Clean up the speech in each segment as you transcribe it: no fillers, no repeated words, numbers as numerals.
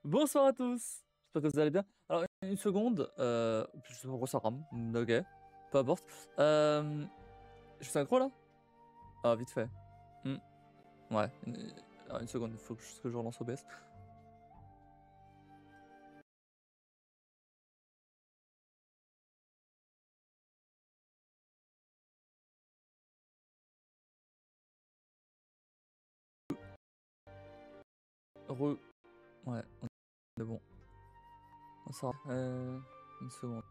Bonsoir à tous, j'espère que vous allez bien. Alors une seconde, je sais pas pourquoi ça rame, ok, peu importe. Je suis synchro là? Ah vite fait. Ouais, alors, une seconde, il faut que je relance OBS. Ouais, on est bon. Ça va. Une seconde.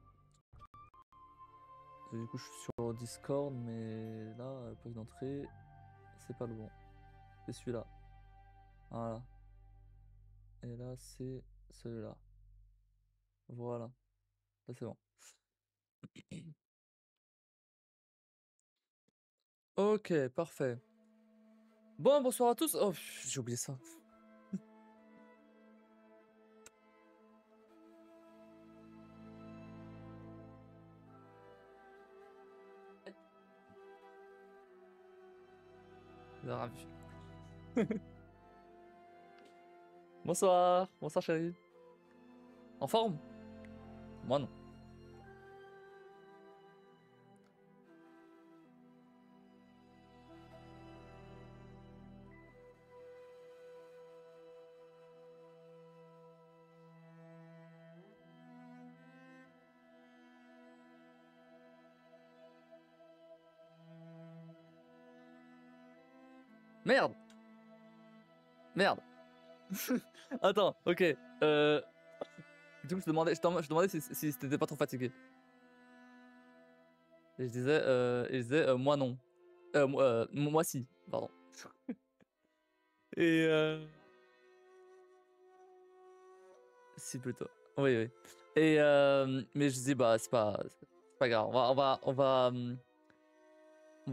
Du coup je suis sur Discord, mais là, pour d'entrée, c'est pas le bon. C'est celui-là. Voilà. Et là c'est celui-là. Voilà. Là c'est bon. Ok, parfait. Bon, bonsoir à tous. Oh, j'ai oublié ça. Ravi. Bonsoir, bonsoir chérie. En forme? Moi non. Merde. Merde. Attends, ok. Du coup, je demandais si t'étais pas trop fatigué. Et je disais moi non. Moi si, pardon. Et si plutôt. Oui, oui. Et mais je dis bah c'est pas grave. On va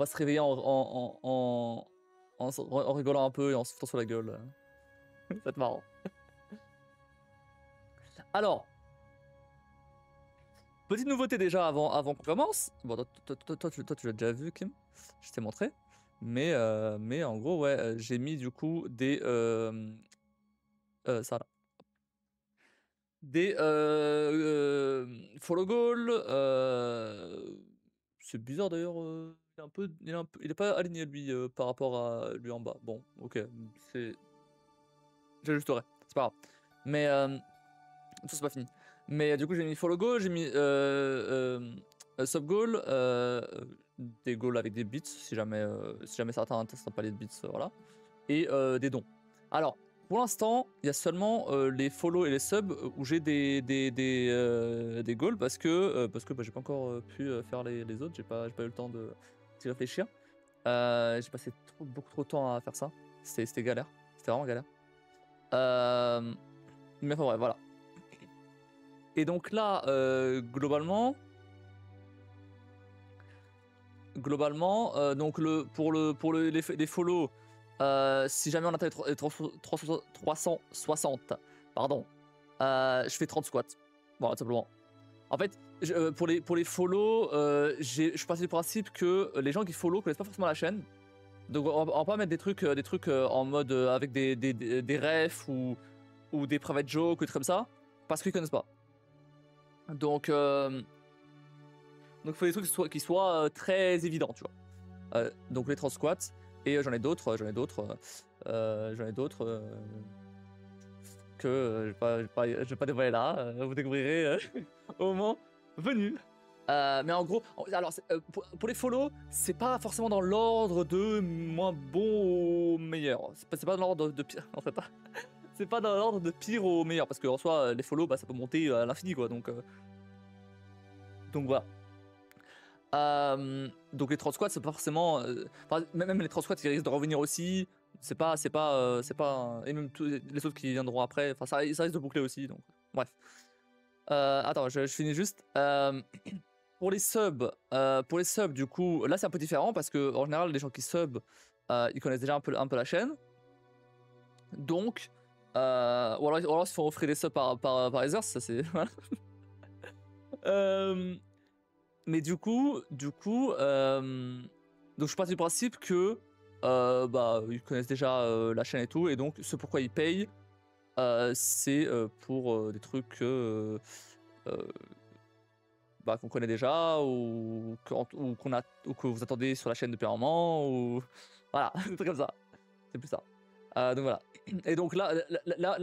se réveiller en rigolant un peu et en se foutant sur la gueule. Ça va être marrant. Alors, petite nouveauté déjà avant qu'on commence. Bon, toi, tu l'as déjà vu, Kim. Je t'ai montré. Mais en gros, ouais, j'ai mis du coup des ça là. Des follow goal. C'est bizarre d'ailleurs. Il est pas aligné lui par rapport à lui en bas. Bon, ok, c'est. J'ajusterai. C'est pas grave. Mais ça c'est pas fini. Mais du coup j'ai mis follow goal, j'ai mis sub goal, des goals avec des bits si jamais certains intéressent un palier de bits, voilà. Et des dons. Alors pour l'instant il y a seulement les follow et les subs où j'ai des goals parce que bah, j'ai pas encore pu faire les autres, j'ai pas eu le temps d'y réfléchir. J'ai passé beaucoup trop de temps à faire ça. C'était galère, c'était vraiment galère. Mais enfin bref, voilà. Et donc là, globalement, donc les follow, si jamais on atteint les 360, pardon, je fais 30 squats. Voilà, tout simplement. En fait, pour les follow, je suis parti du principe que les gens qui follow connaissent pas forcément la chaîne. Donc on va pas mettre des trucs en mode avec des refs ou des private jokes ou des trucs comme ça, parce qu'ils connaissent pas. Donc il faut des trucs qui soient très évidents, tu vois. Donc les 30 squats, et j'en ai d'autres que je vais pas dévoiler là, vous découvrirez au moment venu. Mais en gros, alors pour les follow, c'est pas forcément dans l'ordre de moins bon au meilleur. C'est pas dans l'ordre de pire, en fait pas. C'est pas dans l'ordre de pire au meilleur, parce qu'en soi, les follow, bah, ça peut monter à l'infini, quoi. Donc voilà. Donc les 30 squats, c'est pas forcément. Même les 30 squats, ils risquent de revenir aussi. C'est pas. Et même tous les autres qui viendront après, enfin, ça risque de boucler aussi. Donc, bref. Attends, je finis juste. Pour les subs, du coup, là c'est un peu différent parce que en général, les gens qui sub, ils connaissent déjà un peu la chaîne. Donc, ou alors il faut offrir des subs par Ether, ça c'est. Voilà. Mais du coup, donc je suis parti du principe que bah ils connaissent déjà la chaîne et tout, et donc ce pourquoi ils payent, c'est pour des trucs bah, qu'on connaît déjà ou que vous attendez sur la chaîne depuis un moment, ou voilà, des trucs comme ça. C'est plus ça. Donc voilà. Et donc là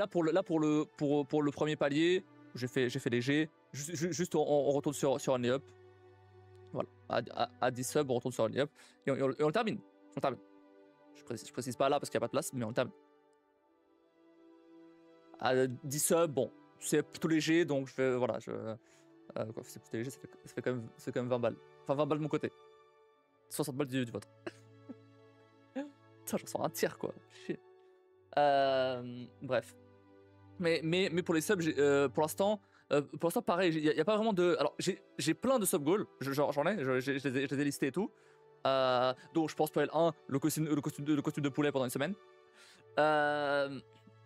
pour le premier palier, j'ai fait léger. Juste on retourne sur Only Up. Voilà, à 10 subs, on retourne sur Only Up et on termine. On termine. Je précise pas là parce qu'il n'y a pas de place, mais on termine. À 10 subs, bon, c'est plutôt léger, donc je fais. Voilà, c'est plutôt léger, ça fait quand même 20 balles. Enfin, 20 balles de mon côté. 60 balles du vôtre. Putain, j'en sors un tiers, quoi. Chier. Bref. Mais pour les subs, pour l'instant, pareil, il n'y a pas vraiment de. Alors, j'ai plein de sub goals, j'en ai, je les ai listés et tout. Donc, je pense pour L1, le costume de poulet pendant une semaine.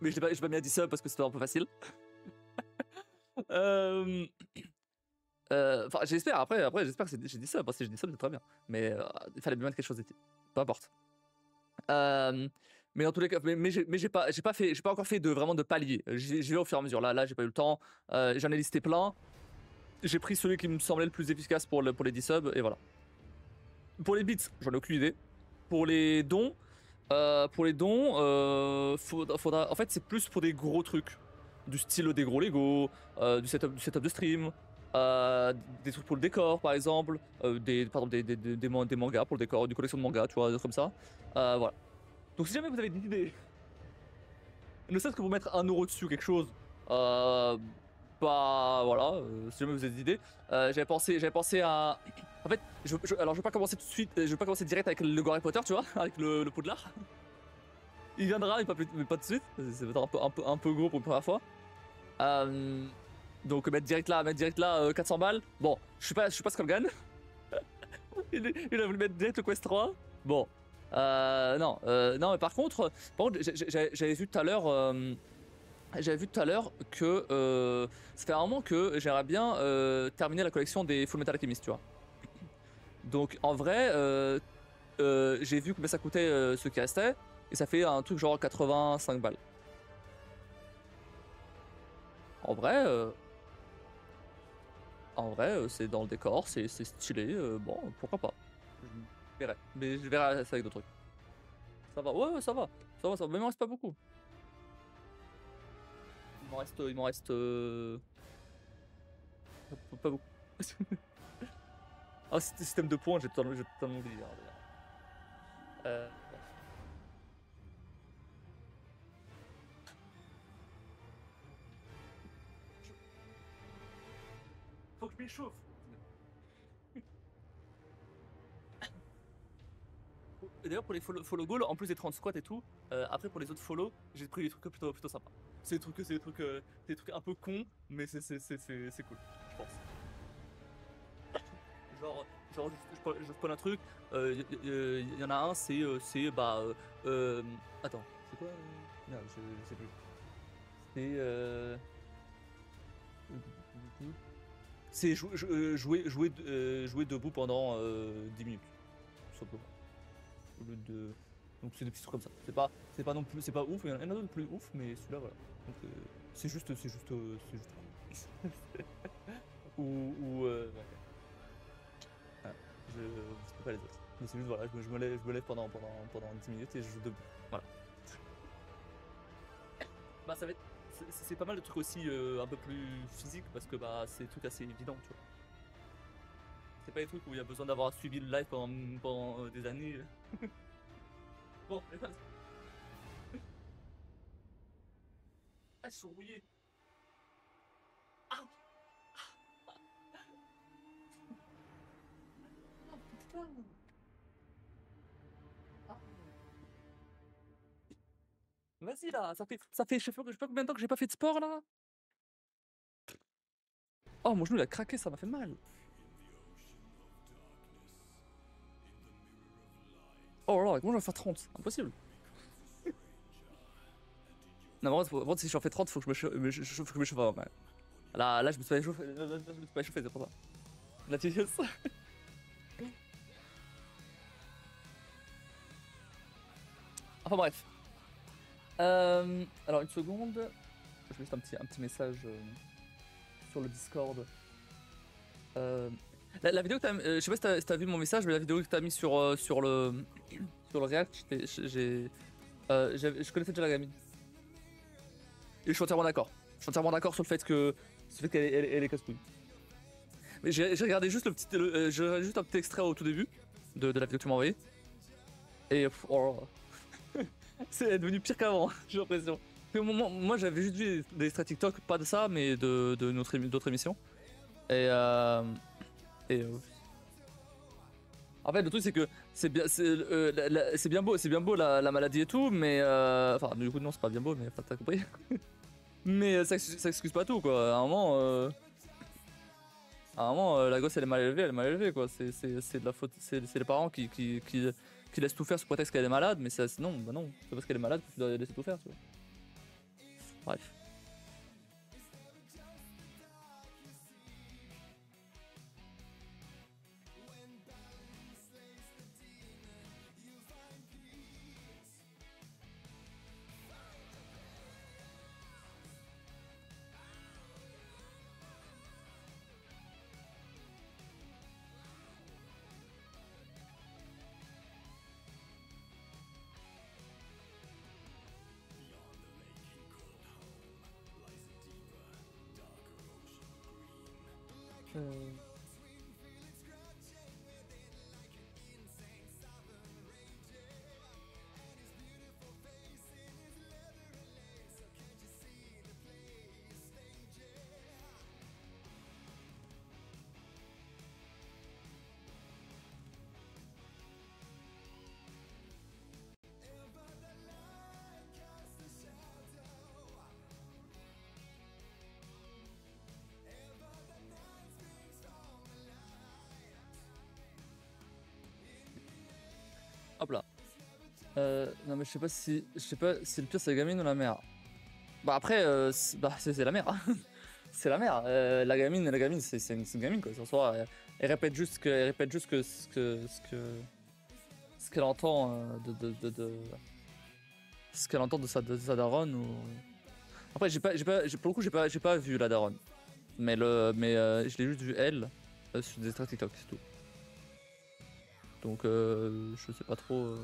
Mais je l'ai pas mis à 10 subs parce que c'était un peu facile. Enfin, j'espère, après j'espère que j'ai 10 subs, parce que j'ai 10 subs, c'est très bien. Mais il fallait bien mettre quelque chose d'éthique. Peu importe. Mais dans tous les cas, mais j'ai pas encore fait vraiment de palier. J'y vais au fur et à mesure. Là j'ai pas eu le temps. J'en ai listé plein. j'ai pris celui qui me semblait le plus efficace pour les 10 subs, et voilà. Pour les bits, j'en ai aucune idée. Pour les dons, faudra. En fait, c'est plus pour des gros trucs. Du style des gros Lego, du setup de stream, des trucs pour le décor par exemple, des mangas pour le décor, des collections de mangas, tu vois, des trucs comme ça. Voilà. Donc si jamais vous avez des idées, ne serait-ce que vous mettre 1€ dessus quelque chose, bah voilà, si jamais vous avez des idées. J'avais pensé à. En fait, alors je vais pas commencer tout de suite, je vais pas commencer direct avec le Harry Potter, tu vois, avec le Poudlard. Il viendra, mais pas tout de suite. C'est peut-être un peu gros pour une première fois. Donc mettre direct là 400 balles. Bon, je suis pas Skullgan. il a voulu mettre direct le Quest 3. Bon, non, mais par contre j'avais vu tout à l'heure. J'avais vu tout à l'heure que ça fait un moment que j'aimerais bien terminer la collection des Full Metal Alchemist, tu vois. Donc en vrai, j'ai vu combien ça coûtait ce qui restait, et ça fait un truc genre 85 balles. En vrai, c'est dans le décor, c'est stylé, bon, pourquoi pas. Je verrai, mais je verrai ça avec d'autres trucs. Ça va, ouais, ça va, mais il m'en reste pas beaucoup. Il m'en reste pas beaucoup. Ah, système de points, j'ai totalement oublié. Bon. Faut que je m'échauffe. Et d'ailleurs, pour les follow goals, en plus des 30 squats et tout, après pour les autres follow, j'ai pris des trucs plutôt sympas. C'est des trucs un peu cons, mais c'est cool, je pense. Genre je prends un truc, y en a un, attends, c'est quoi non, je sais plus. C'est jouer debout pendant 10 minutes, tout simplement. Au lieu de... Donc c'est des petits trucs comme ça. C'est pas non plus, c'est pas ouf. Il y en a d'autres plus ouf, mais celui-là voilà. Donc c'est juste ouais. Ah, je sais pas les autres. Mais c'est juste voilà, je me lève pendant 10 minutes et je joue debout. Voilà. Bah ça va être, c'est pas mal de trucs aussi un peu plus physiques parce que bah c'est des trucs assez évidents, tu vois. C'est pas des trucs où il y a besoin d'avoir suivi le live pendant des années. Bon, ah, je suis rouillé. Ah, oh, putain. Ah. Vas-y là, je sais pas combien de temps que j'ai pas fait de sport là. Oh, mon genou il a craqué, ça m'a fait mal. Oh là là, comment je vais faire 30? Impossible. Non, mais en vrai, si j'en fais 30, faut que faut que je m'échauffe avant quand même. Là, je me suis pas échauffé, je me suis pas échauffé, c'est pour ça. La TS. Enfin bref. Alors une seconde. Je vais juste un petit message sur le Discord. La vidéo que t'as, je sais pas si t'as vu mon message, mais la vidéo que t'as mis sur le sur le React, je connaissais déjà la gamine. Et je suis entièrement d'accord. Je suis entièrement d'accord sur le fait qu'elle elle est casse-couille. Mais j'ai regardé juste j'ai regardé juste un petit extrait au tout début de la vidéo que tu m'as envoyé. Et oh là là. C'est devenu pire qu'avant, j'ai l'impression. Moi j'avais juste vu des extraits TikTok, pas de ça, mais d'autres émissions. Et en fait, le truc c'est que c'est bien beau la maladie et tout, mais enfin du coup non c'est pas bien beau, mais t'as compris. Mais ça excuse pas tout quoi. À un moment, la gosse elle est mal élevée quoi. C'est de la faute, c'est les parents qui laissent tout faire sous prétexte qu'elle est malade, mais sinon bah non, c'est parce qu'elle est malade que tu dois laisser tout faire, tu vois. Bref. Euh, Hop là. Non mais je sais pas si le pire c'est la gamine ou la mère. Bah après, c'est la mère. Hein. C'est la mère. La gamine, c'est une gamine quoi. En soi, elle répète juste ce qu'elle entend ce qu'elle entend de sa daronne ou. Après, pour le coup, j'ai pas vu la daronne. Mais je l'ai juste vu elle sur des extraits TikTok, c'est tout. Donc je sais pas trop.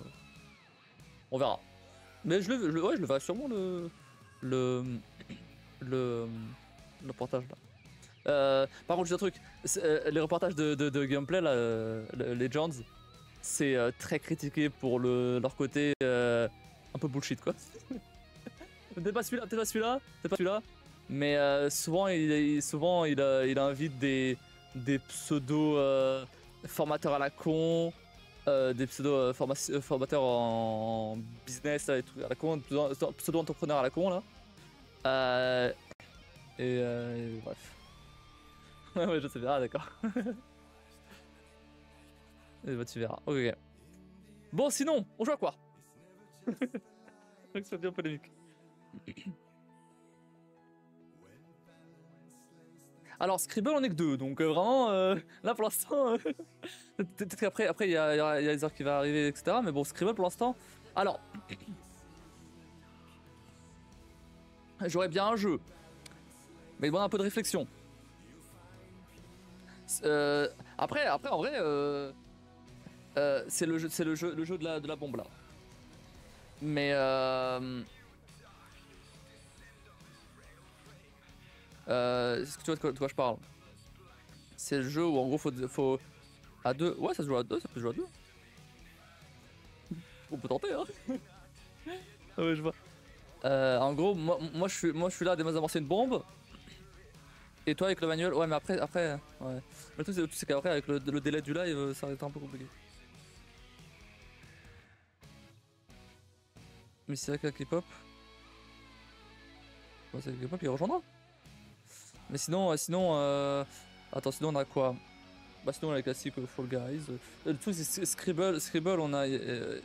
On verra. Mais ouais, je le verrai sûrement le, le, le reportage là. Par contre, juste un truc, les reportages de gameplay là, Legends, c'est très critiqué pour leur côté un peu bullshit quoi. Peut-être pas celui-là, peut-être pas celui-là, peut-être pas celui-là. Mais souvent, il invite des pseudo formateurs à la con, des pseudo formateurs en business et tout, à la con, pseudo entrepreneurs à la con là. Euh, et bref. Ouais, ouais, je sais bien, ah, d'accord. Et bah, tu verras. Ok, ok. Bon, sinon, on joue à quoi? Que ça devient polémique. Alors, Scribble, on est que deux, donc vraiment, là pour l'instant, peut-être qu'après, il y a les heures qui vont arriver, etc. Mais bon, Scribble pour l'instant. Alors, j'aurais bien un jeu, mais il demande un peu de réflexion. Après, en vrai, c'est le jeu de la bombe là. Mais est-ce que tu vois de quoi je parle? C'est le jeu où en gros faut à deux. Ouais, ça se joue à deux, ça peut se jouer à deux. On peut tenter, hein. Ah ouais, je vois. En gros, moi je suis là à désamorcer une bombe. Et toi avec le manuel, ouais, mais après, ouais. Le truc c'est qu'après avec le délai du live, ça va être un peu compliqué. Mais c'est vrai qu'avec les pop, bah, c'est avec les pop il rejoindra. Mais sinon, attends, sinon on a quoi? Bah sinon on a les classiques Fall Guys. Le truc c'est Scribble, on a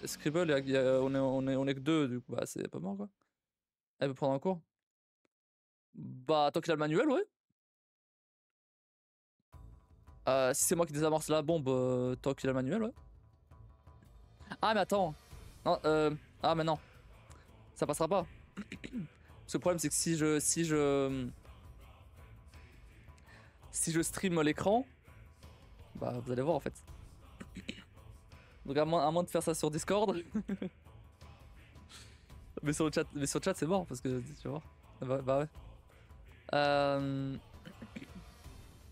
Scribble, on est que deux, du coup bah c'est pas mort quoi. Elle peut prendre un cours. Bah tant qu'il a le manuel, ouais. Si c'est moi qui désamorce la bombe, tant qu'il a le manuel, ouais. Ah mais attends, non, ah mais non, ça passera pas. Parce que le problème c'est que si je stream l'écran, bah vous allez voir en fait. Donc à moins de faire ça sur Discord. Mais sur le chat c'est mort parce que tu vois. Bah ouais.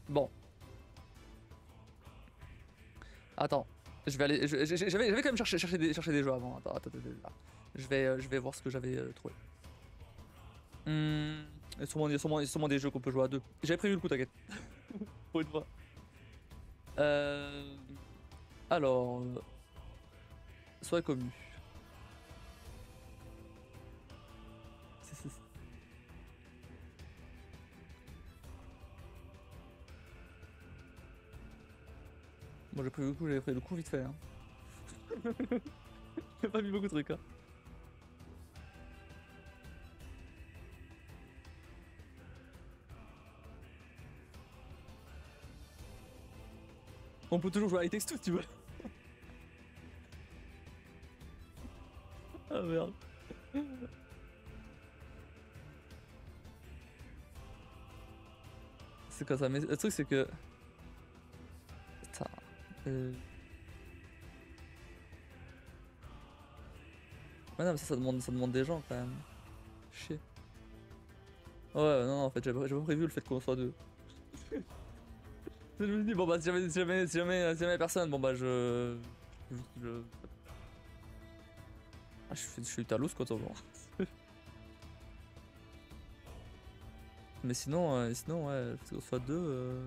Bon, attends. Je vais aller. J'avais quand même chercher des jeux avant. Attends. Je vais voir ce que j'avais trouvé. Il y a sûrement des jeux qu'on peut jouer à deux. J'avais prévu le coup, t'inquiète. Pour une fois. Alors. Soirée commu. C'est- Moi j'avais pris le coup vite fait. Hein. J'ai pas mis beaucoup de trucs. Hein. On peut toujours jouer à It Takes Two si tu veux. Ah merde. C'est quoi ça? Mais le truc c'est que. Putain. Ouais, non, mais ça demande des gens quand même. Chier. Ouais, non, en fait, j'avais pas prévu le fait qu'on soit deux. Je me dis, bon bah si jamais y a personne, bon bah je... Ah, je suis Talos quoi, toi, bon. Mais sinon ouais, faut qu'on soit deux.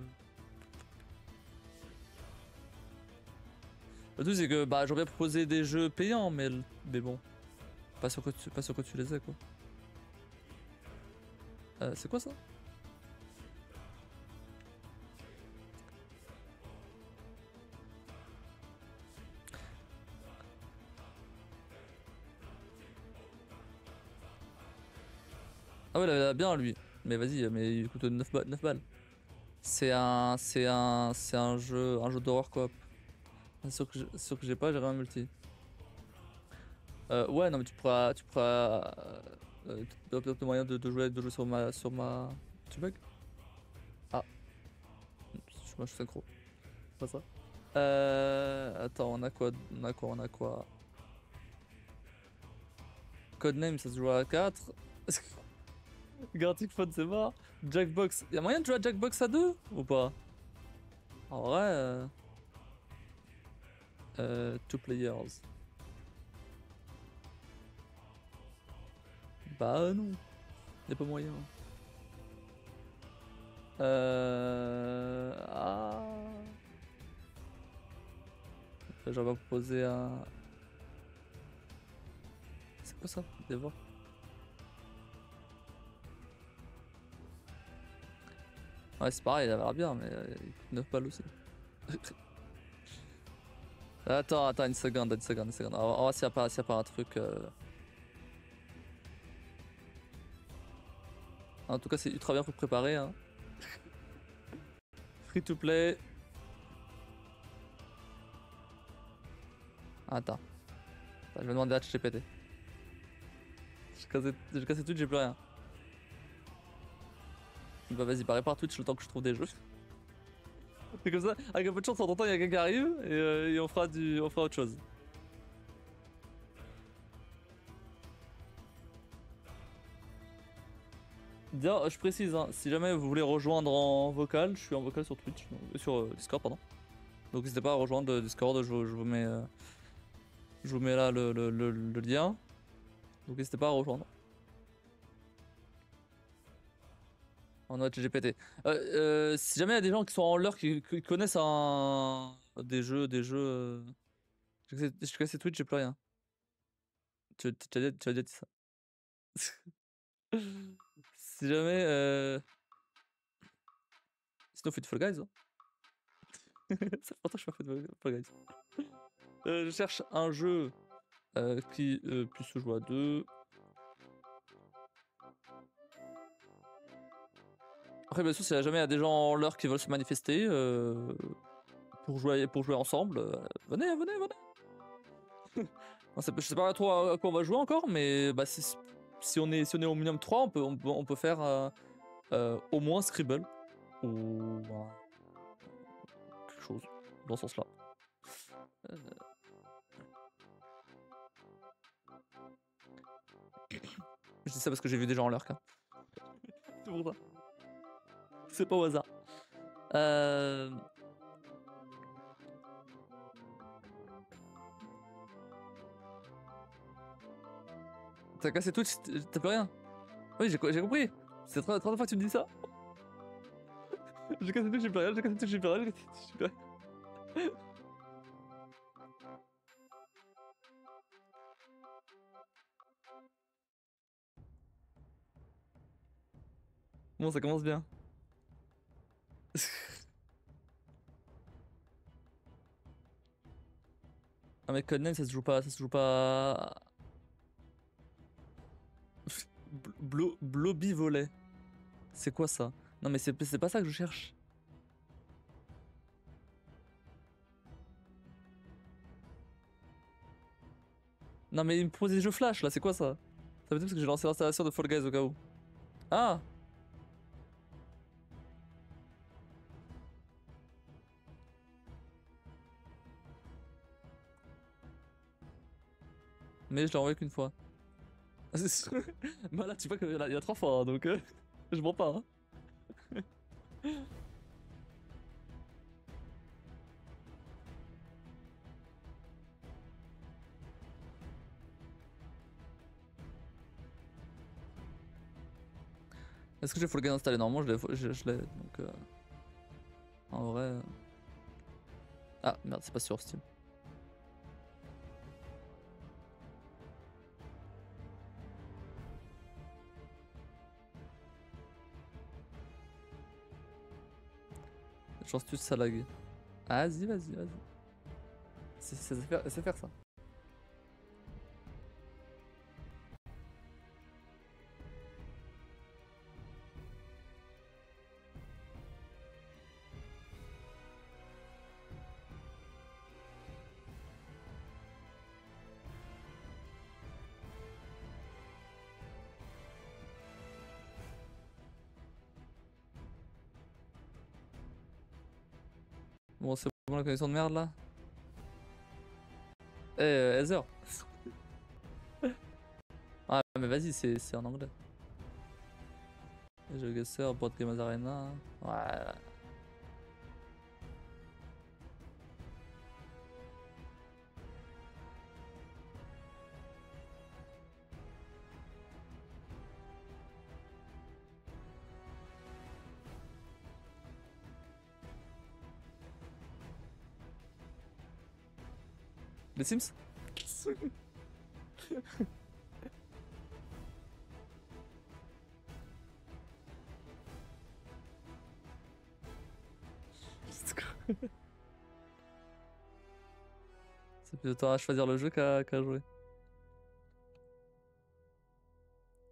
Le truc c'est que bah j'aurais bien proposé des jeux payants, mais bon, pas sûr que tu les aies quoi. C'est quoi ça? Ah ouais, il a bien lui. Mais vas-y, mais il coûte 9 balles. 9 balles. C'est un jeu d'horreur coop. C'est sûr que j'ai pas, j'ai rien multi. Ouais, non mais tu pourras t'as moyen de jouer sur ma. Tu bug? Ah, moi je suis synchro. C'est pas ça. Attends, on a quoi? Codename, ça se joue à 4. Gartic Phone, c'est mort. Jackbox, y'a moyen de jouer à Jackbox à 2 ou pas? En vrai, 2 players. Bah non, y'a pas moyen. Ah. J'aurais proposé un. C'est quoi ça? Des voir. Ouais, c'est pareil, il a l'air bien, mais il coûte 9 balles aussi. Attends, une seconde. On va voir s'il n'y a pas un truc. En tout cas, c'est ultra bien préparé. Hein. Free to play. Attends. Je vais demander à ChatGPT. J'ai cassé Twitch, j'ai plus rien. Bah vas-y, bah répare Twitch le temps que je trouve des jeux. C'est comme ça, avec un peu de chance, en temps il y a quelqu'un qui arrive et on fera autre chose. D'ailleurs, je précise, hein, si jamais vous voulez rejoindre en vocal, je suis en vocal sur Twitch, sur Discord, pardon. Donc n'hésitez pas à rejoindre Discord, je vous mets là le lien. Donc n'hésitez pas à rejoindre. En mode GPT. Si jamais il y a des gens qui sont en l'heure qui connaissent des jeux. J'ai cassé Twitch, j'ai plus rien. Tu as déjà dit ça. Si jamais. Sinon, faites Fall Guys. Hein. Ça fait longtemps que je fais pas Fall Guys. Je cherche un jeu qui puisse se jouer à deux. Après, bien sûr, si jamais il y a des gens en l'heure qui veulent se manifester pour jouer ensemble, venez. Je sais pas trop à quoi on va jouer encore, mais bah, si on est au minimum 3, on peut faire au moins Scribble ou quelque chose dans ce sens-là. Je dis ça parce que j'ai vu des gens en lurk. Hein. C'est pour ça. C'est pas au hasard. T'as cassé Twitch, t'as plus rien. Oui, j'ai compris. C'est la troisième fois que tu me dis ça. J'ai cassé Twitch, j'ai plus rien. Bon, ça commence bien. Ah mais Codename ça se joue pas. Blobby volet. C'est quoi ça? Non mais c'est pas ça que je cherche. Non mais il me propose des jeux flash là, c'est quoi ça? Ça veut dire parce que j'ai lancé l'installation de Fall Guys au cas où. Ah! Mais je l'ai envoyé qu'une fois. Bah là tu vois qu'il y a 3 fois hein, donc je mens pas. Hein. Est-ce que j'ai Fall Guys installé? Normalement, je l'ai. Donc, en vrai. Ah merde, c'est pas sur Steam. Je pense que ça lag. Ah, vas-y, vas-y, vas-y. C'est faire ça. Bon, c'est bon la connexion de merde là. Eh, Heather. Ah, mais vas-y, c'est en anglais. Je guesser, Board Gamers Arena. Ouais. Les Sims? C'est plus de temps à choisir le jeu qu'à jouer.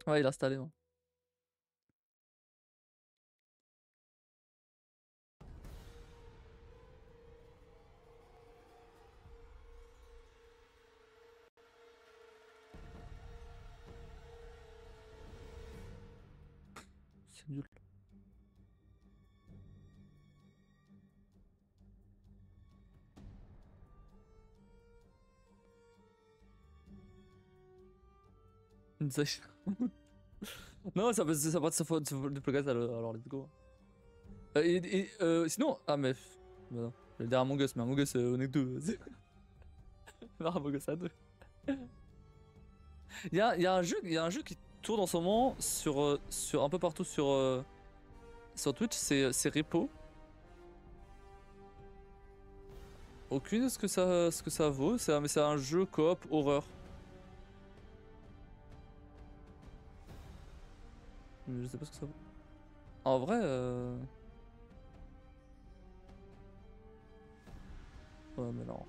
Ouais, il est installé. Ouais. C'est nul. Non, ça peut être sa faute de plugage alors let's go. Sinon, ah mais. Bah non, je vais dire Among Us, mais Among Us, on est deux. Among Us à deux. Il y a un jeu qui tourne en ce moment sur un peu partout sur Twitch, c'est Repo. Aucune ce que ça vaut, mais c'est un jeu coop horreur. Je sais pas ce que ça vaut. En vrai, ouais, mais non.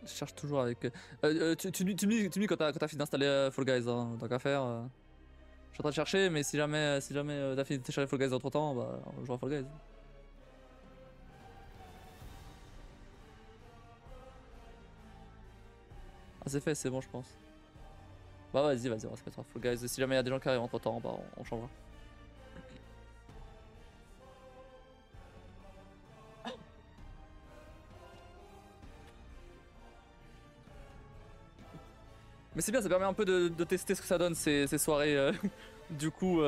Je cherche toujours avec. Tu me dis quand t'as fini d'installer Fall Guys, hein, tant qu'à faire. Je suis en train de chercher, mais si jamais t'as fini de télécharger Fall Guys entre temps, bah on jouera à Fall Guys. Ah, c'est fait, c'est bon, je pense. Bah, vas-y, on va se mettre à Fall Guys. Et si jamais il y a des gens qui arrivent entre temps, bah on changera. Mais c'est bien, ça permet un peu de tester ce que ça donne ces soirées. Du coup.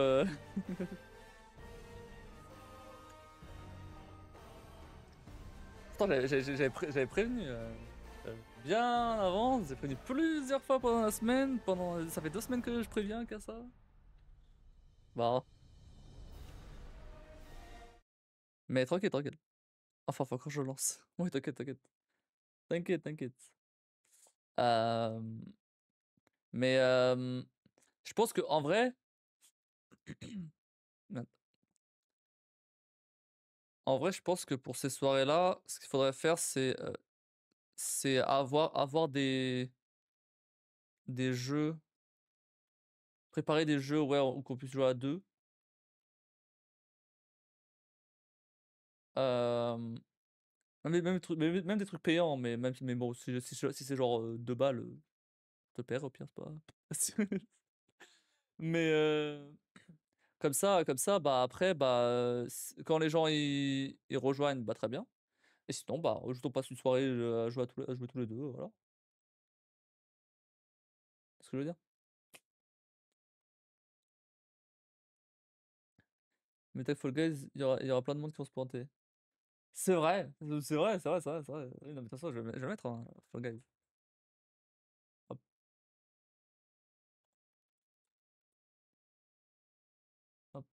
Pourtant, j'avais prévenu. Bien avant, j'ai prévenu plusieurs fois pendant la semaine. Ça fait 2 semaines que je préviens qu'à ça. Bah. Mais tranquille, tranquille. Enfin, faut que je lance. Oui, t'inquiète, t'inquiète. T'inquiète, t'inquiète. Euh, Mais je pense que en vrai. Merde. En vrai, je pense que pour ces soirées-là, ce qu'il faudrait faire, c'est avoir des jeux. Préparer des jeux, ouais, où qu'on puisse jouer à deux. Euh, même des trucs payants, mais bon, si c'est genre 2 balles, te perds au pire, c'est pas. Mais Bah, après, bah, quand les gens ils rejoignent, bah, très bien et sinon, bah, juste on passe une soirée, à jouer tous les 2 voilà. C'est ce que je veux dire. Mais tu Fall Guys, il y aura plein de monde qui vont se pointer. C'est vrai, c'est vrai. Oui, non, mais de toute façon, je vais mettre un Fall Guys. Hop, hop,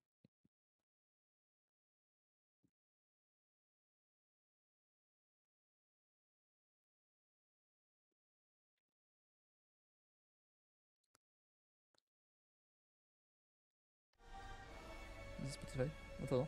vas Spotify. Attends.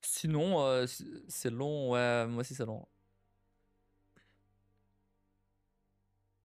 Sinon, c'est long, ouais, moi aussi c'est long.